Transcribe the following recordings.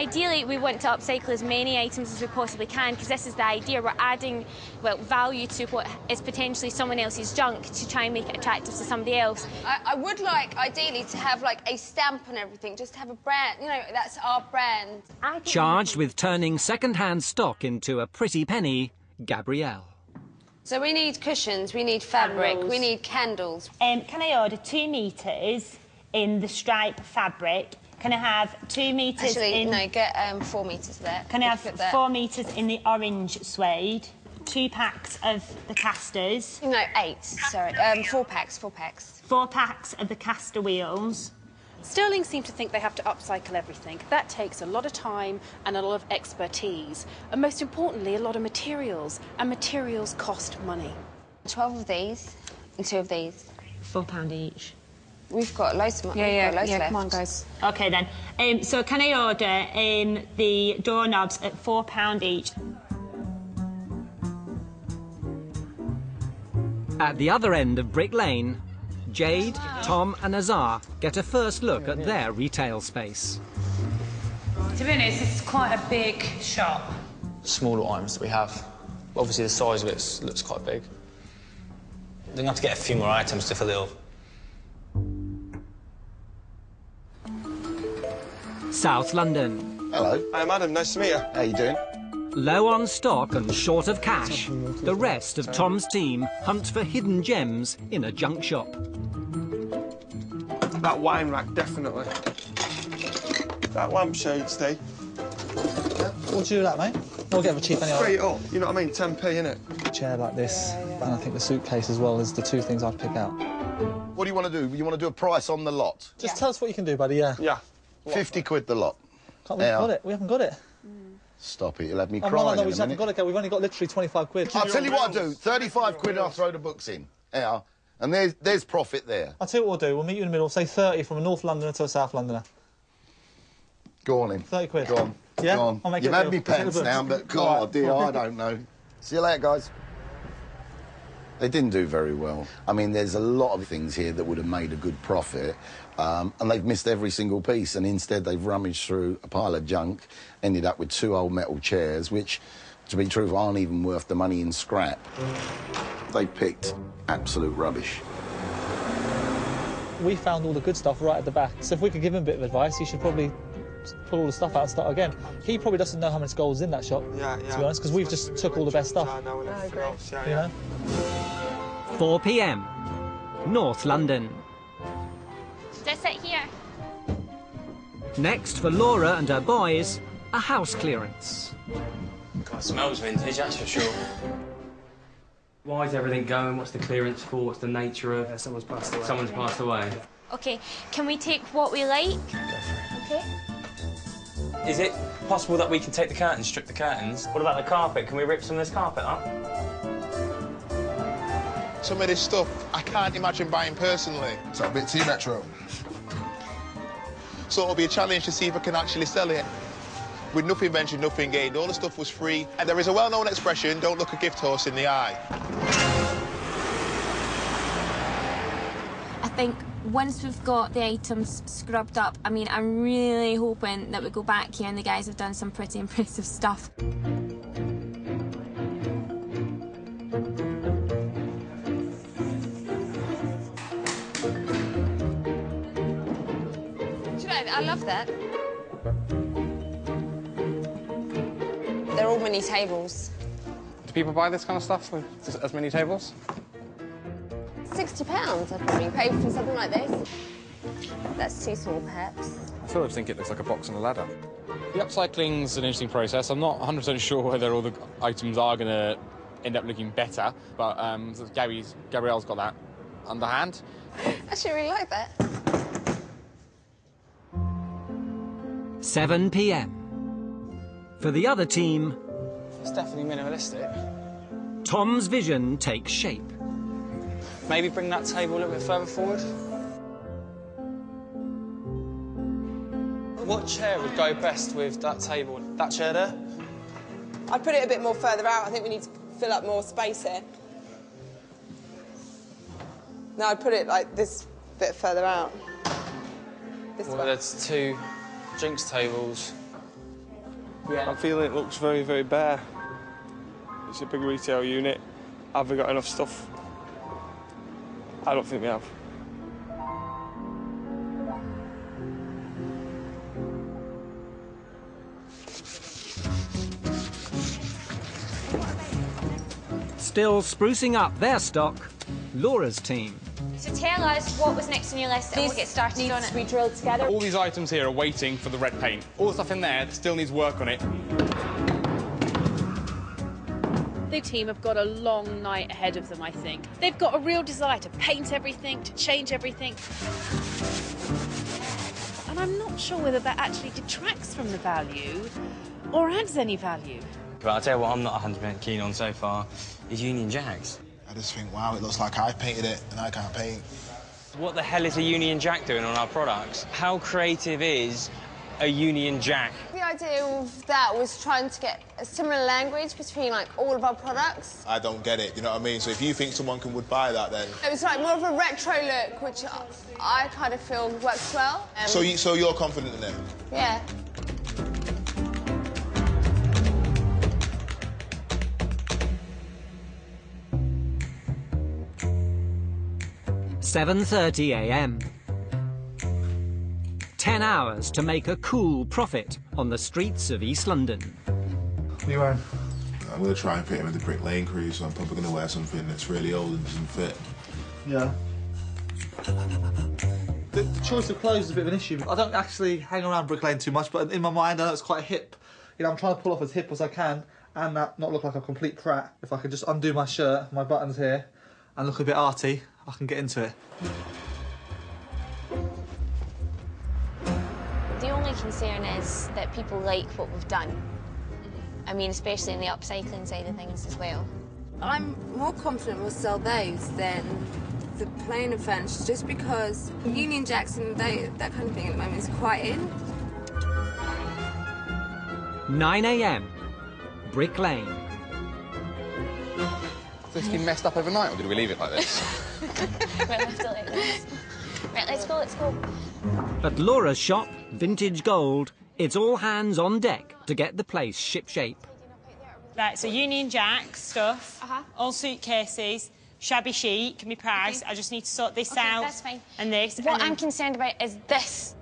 Ideally, we want to upcycle as many items as we possibly can, because this is the idea. We're adding, well, value to what is potentially someone else's junk to try and make it attractive to somebody else. I would like, ideally, to have, like, a stamp on everything, just to have a brand. You know, that's our brand. Charged with turning second-hand stock into a pretty penny, Gabrielle. So we need cushions, we need fabric, we need candles. Can I order 2 metres in the stripe fabric? Can I have 2 metres Actually, in... no, get 4 metres there. Can I have 4 metres in the orange suede? 2 packs of the casters. No, 8, sorry. 4 packs, 4 packs. 4 packs of the caster wheels. Sterling seem to think they have to upcycle everything. That takes a lot of time and a lot of expertise. And most importantly, a lot of materials. And materials cost money. 12 of these and 2 of these. £4 each. We've got loads of money. Yeah, left. come on, guys. OK, then. So can I order the doorknobs at £4 each? At the other end of Brick Lane, Jade, Tom and Azar get a first look at their retail space. To be honest, it's quite a big shop. Small little items that we have. Obviously, the size of it looks quite big. We're going to have to get a few more items to fill it up. South London. Hello. Hi, madam. Nice to meet you. How you doing? Low on stock and short of cash, the rest of Tom's team hunt for hidden gems in a junk shop. That wine rack, definitely. That lampshade, Steve. What do you do with that, mate? We'll get a cheap anyway. Straight up, you know what I mean? 10p, innit? A chair like this, and I think the suitcase as well is the 2 things I'd pick out. What do you want to do? You want to do a price on the lot? Just tell us what you can do, buddy, yeah. Yeah. 50 quid the lot. We haven't got it. We haven't got it. Stop it, you'll have me Oh, crying no, we in a haven't minute. got it. We've only got literally 25 quid. I'll tell you what I'll do. 35 quid and I'll throw the books in. Yeah. And there's profit there. I'll tell you what we'll do. We'll meet you in the middle. Say 30 from a North Londoner to a South Londoner. Go on in. 30 quid. Go on. Yeah? Go on. I'll make You've it had a me deal. pants now, but God, dear, I don't know. See you later, guys. They didn't do very well. I mean, there's a lot of things here that would have made a good profit, and they've missed every single piece, and instead they've rummaged through a pile of junk, ended up with 2 old metal chairs, which, to be truthful, aren't even worth the money in scrap. They picked absolute rubbish. We found all the good stuff right at the back, so if we could give him a bit of advice, he should probably pull all the stuff out and start again. He probably doesn't know how much gold's in that shop, to be honest, because we've just took all the best stuff. I agree. You know? 4 p.m. North London. Just sit here. Next for Laura and her boys, a house clearance. God, it smells vintage, that's for sure. Why is everything going? What's the clearance for? What's the nature of... someone's passed away. Someone's passed away. OK, can we take what we like? OK. Is it possible that we can take the curtains, strip the curtains? What about the carpet? Can we rip some of this carpet up? Some of this stuff I can't imagine buying personally. So a bit too metro. So it'll be a challenge to see if I can actually sell it. With nothing ventured, nothing gained. All the stuff was free. And there is a well-known expression, don't look a gift horse in the eye. I think once we've got the items scrubbed up, I mean, I'm really hoping that we go back here and the guys have done some pretty impressive stuff. I love that. They're all mini tables. Do people buy this kind of stuff with as many tables? £60 I'd probably pay for something like this. That's too small, perhaps. I sort of think it looks like a box on a ladder. The upcycling's an interesting process. I'm not 100% sure whether all the items are going to end up looking better, but Gabrielle's got that underhand. I actually really like that. 7 p.m. For the other team, It's definitely minimalistic. Tom's vision takes shape. Maybe bring that table a little bit further forward. What chair would go best with that table? That chair there? I'd put it a bit more further out. I think we need to fill up more space here. No, I'd put it like this bit further out. This Well, way. there's 2 drinks tables. I'm feeling it looks very, very bare. It's a big retail unit. Have we got enough stuff? I don't think we have. Still sprucing up their stock, Laura's team. So tell us what was next on your list and we'll get started on it. To be drilled together. All these items here are waiting for the red paint. All the stuff in there that still needs work on it. The team have got a long night ahead of them, I think. They've got a real desire to paint everything, to change everything. And I'm not sure whether that actually detracts from the value or adds any value. But I'll tell you what I'm not 100% keen on so far is Union Jacks. I just think, wow, it looks like I've painted it and I can't paint. What the hell is a Union Jack doing on our products? How creative is a Union Jack? The idea of that was trying to get a similar language between, like, all of our products. I don't get it, you know what I mean? So if you think someone would buy that, then... It was, like, more of a retro look, which I kind of feel works well. So you're confident in it? Yeah. $7:30 a.m. 10 hours to make a cool profit on the streets of East London. What are you wearing? I'm going to try and fit in with the Brick Lane crew, so I'm probably going to wear something that's really old and doesn't fit. Yeah. The choice of clothes is a bit of an issue. I don't actually hang around Brick Lane too much, but in my mind I know it's quite hip. You know, I'm trying to pull off as hip as I can and not look like a complete prat. If I could just undo my shirt, my buttons here, and look a bit arty, I can get into it. The only concern is that people like what we've done. I mean, especially in the upcycling side of things as well. I'm more confident we'll sell those than the plain furniture, just because Union Jacks and that kind of thing at the moment is quite in. 9 a.m. Brick Lane. Has this been messed up overnight, or did we leave it like this? Right, let's do it like this. Right, let's go, let's go. At Laura's shop, Vintage Gold, it's all hands on deck to get the place shipshape. Right, so Union Jack stuff, all suitcases, shabby chic, my price. I just need to sort this out. That's fine. And this. What I'm concerned about is this.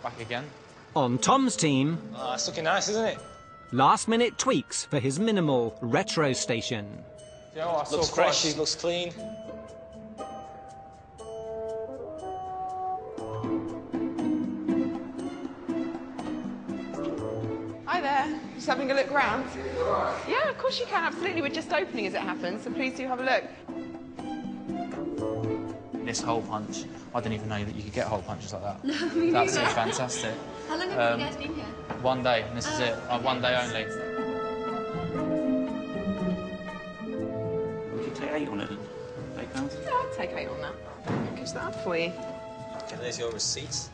Back again. On Tom's team, It's looking nice, isn't it? last-minute tweaks for his minimal retro station. Yeah, looks fresh, looks clean. Hi there. Just having a look round. Yeah, of course you can, absolutely. We're just opening as it happens, so please do have a look. This hole punch, I didn't even know that you could get hole punches like that. No, me That's neither. fantastic. How long have you guys been here? 1 day, and this is it. 1 day only. We could take 8 on it. £8. Yeah, I'll take 8 on that. I'll catch that up for you. Okay, there's your receipts.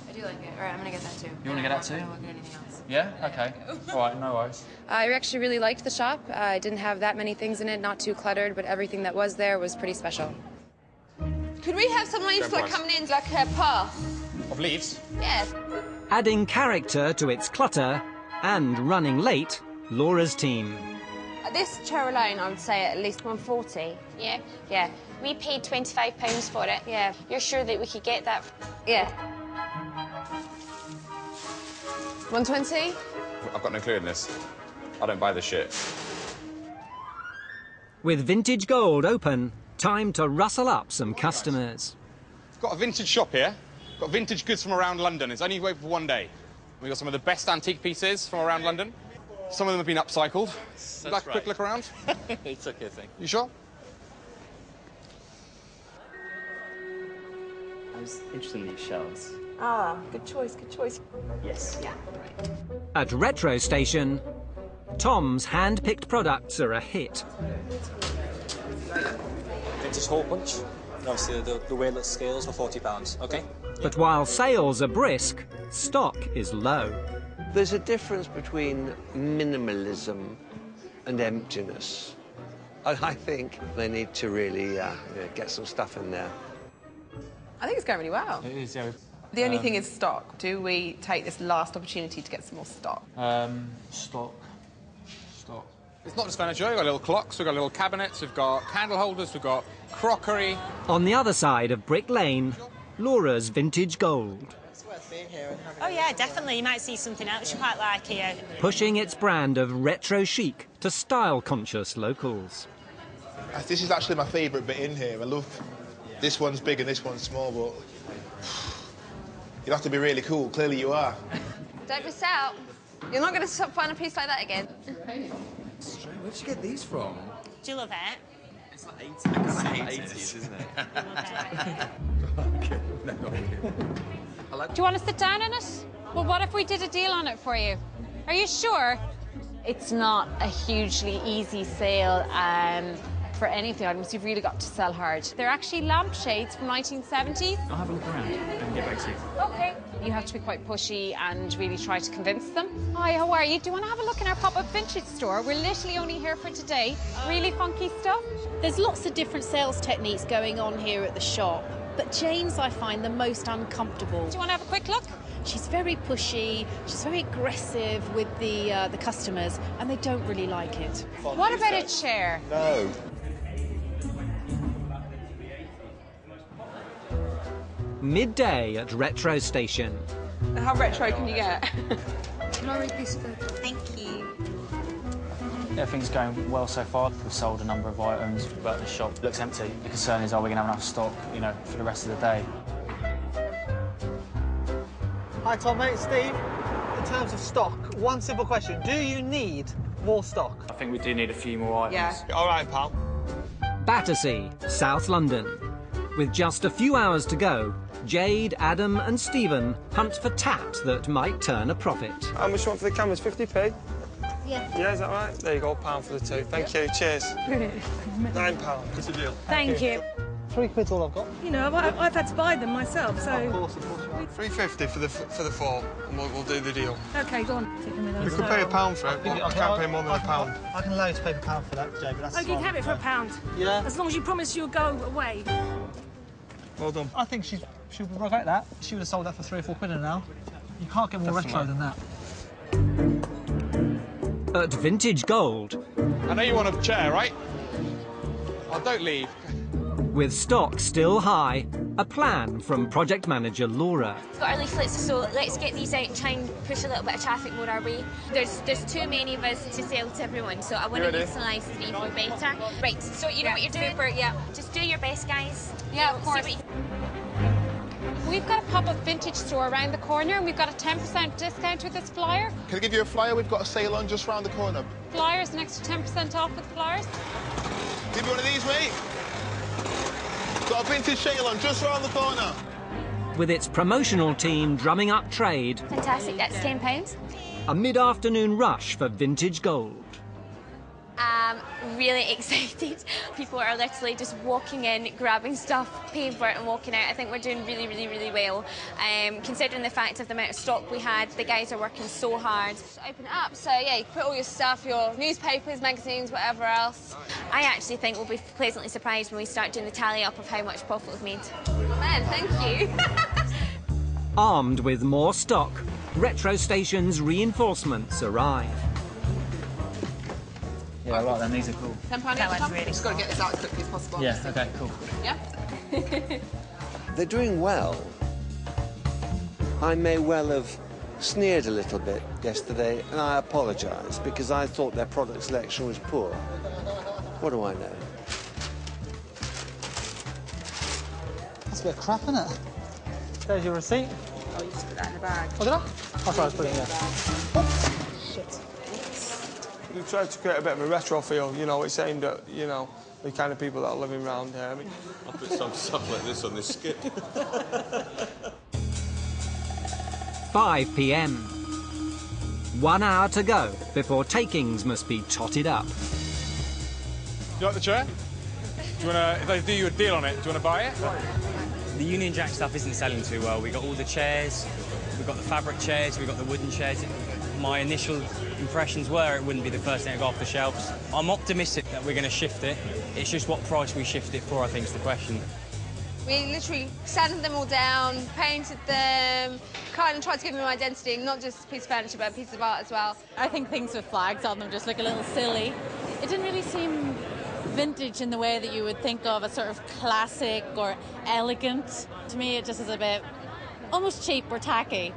I do like it. All right, I'm going to get that too. You want to get that too? I don't want to get anything else. Yeah? Okay. All right, no worries. I actually really liked the shop. I didn't have that many things in it, not too cluttered, but everything that was there was pretty special. Could we have some leaves like coming in like a path? Of leaves? Yeah. Adding character to its clutter and running late, Laura's team. This chair alone, I would say at least 140. Yeah? Yeah. We paid £25 for it. Yeah. You're sure that we could get that? Yeah. 120? I've got no clue in this. I don't buy this shit. With Vintage Gold open, time to rustle up some customers. Got a vintage shop here. Got vintage goods from around London. It's only open for 1 day. We've got some of the best antique pieces from around London. Some of them have been upcycled. Would you like a quick look around? It's okay, thank you. You sure? I was interested in these shells. Ah, good choice, good choice. Yes. Yeah. At Retro Station, Tom's hand-picked products are a hit. Vintage hole punch. And obviously the weightless scales for £40, okay? But while sales are brisk, stock is low. There's a difference between minimalism and emptiness. And I think they need to really get some stuff in there. I think it's going really well. It is, yeah. The only thing is stock. Do we take this last opportunity to get some more stock? Stock. It's not just furniture, we've got little clocks, we've got little cabinets, we've got candle holders, we've got crockery. On the other side of Brick Lane, Laura's Vintage Gold, Oh, yeah, definitely. You might see something else you quite like here. pushing its brand of retro chic to style-conscious locals. This is actually my favourite bit in here. I love this one's big and this one's small, but you'd have to be really cool. Clearly you are. Don't miss out. You're not going to find a piece like that again. Where'd you get these from? Do you love it? It's like 80s, isn't it? Do you want to sit down in it? Well, what if we did a deal on it for you? Are you sure? It's not a hugely easy sale for any of the items. You've really got to sell hard. They're actually lampshades from 1970s. I'll have a look around and get back to you. OK. You have to be quite pushy and really try to convince them. Hi, how are you? Do you want to have a look in our pop-up vintage store? We're literally only here for today. Really funky stuff. There's lots of different sales techniques going on here at the shop, but Jane's I find the most uncomfortable. Do you want to have a quick look? She's very pushy, she's very aggressive with the customers, and they don't really like it. What about a chair? No. Midday at Retro Station. How retro can you get? Laurie, please. Thank you. Everything's going well so far. We've sold a number of items, but the shop looks empty. The concern is, are we going to have enough stock, you know, for the rest of the day? Hi, Tom, mate. Steve. In terms of stock, one simple question. Do you need more stock? I think we do need a few more items. All right, pal. Battersea, South London. With just a few hours to go, Jade, Adam and Stephen hunt for tat that might turn a profit. How much you want for the cameras? 50p? Yeah. Yeah, is that right? There you go, £1 for the two. Thank you, cheers. £9, it's a deal. Thank you. £3 all I've got. You know, I've had to buy them myself, so... Of course. £3.50 for the four, and we'll do the deal. OK, go on. We could pay £1 for it, but I can't pay more than £1. I can allow you to pay £1 for that, Jay, but that's... OK, you can have it for £1. Yeah. As long as you promise you'll go away. Well done. I think she'll regret that. She would have sold that for £3 or £4 now. You can't get more retro than that. At Vintage Gold, I know you want a chair, right? Oh, don't leave. with stock still high, a plan from project manager Laura. We've got our leaflets, so let's get these out and try and push a little bit of traffic more our way. There's too many of us to sell to everyone, so I want to utilise 3 even better. Right, so you know what you're doing? Yeah. Just do your best, guys. Yeah, of course. We've got a pop-up vintage store around the corner, and we've got a 10% discount with this flyer. Can I give you a flyer? We've got a sale on just round the corner. Flyers, an extra 10% off with flyers. Give me one of these, mate. Got a vintage sale on just round the corner. With its promotional team drumming up trade, Fantastic, that's £10. a mid-afternoon rush for Vintage Gold. I'm really excited. People are literally just walking in, grabbing stuff, paying for it and walking out. I think we're doing really, really, really well. Considering the fact of the amount of stock we had, the guys are working so hard. Just open it up, so yeah, you can put all your stuff, your newspapers, magazines, whatever else. I actually think we'll be pleasantly surprised when we start doing the tally up of how much profit we've made. Man, thank you. Armed with more stock, Retro Station's reinforcements arrive. Yeah, I like them. These are cool. £10 extra? Really just got to get this out as quickly as possible. Yeah, OK, cool. Yeah? They're doing well. I may well have sneered a little bit yesterday, and I apologise, because I thought their product selection was poor. What do I know? That's a bit of crap, isn't it? There's your receipt. Oh, you just put that in the bag. Oh, did I? I'll try to put it in there. Oh, shit. We've tried to create a bit of a retro feel, you know, it's aimed at, you know, the kind of people that are living around here. I mean, I'll put some stuff like this on this skip. 5 p.m. 1 hour to go before takings must be totted up. You like the chair? Do you want to, if they do you a deal on it, do you want to buy it? The Union Jack stuff isn't selling too well. We got all the chairs, we've got the fabric chairs, we've got the wooden chairs. My initial impressions were it wouldn't be the first thing to go off the shelves. I'm optimistic that we're going to shift it. It's just what price we shift it for, I think, is the question. We literally sanded them all down, painted them, kind of tried to give them an identity, not just a piece of furniture, but a piece of art as well. I think things with flags on them just look a little silly. It didn't really seem vintage in the way that you would think of a sort of classic or elegant. To me, it just is a bit almost cheap or tacky.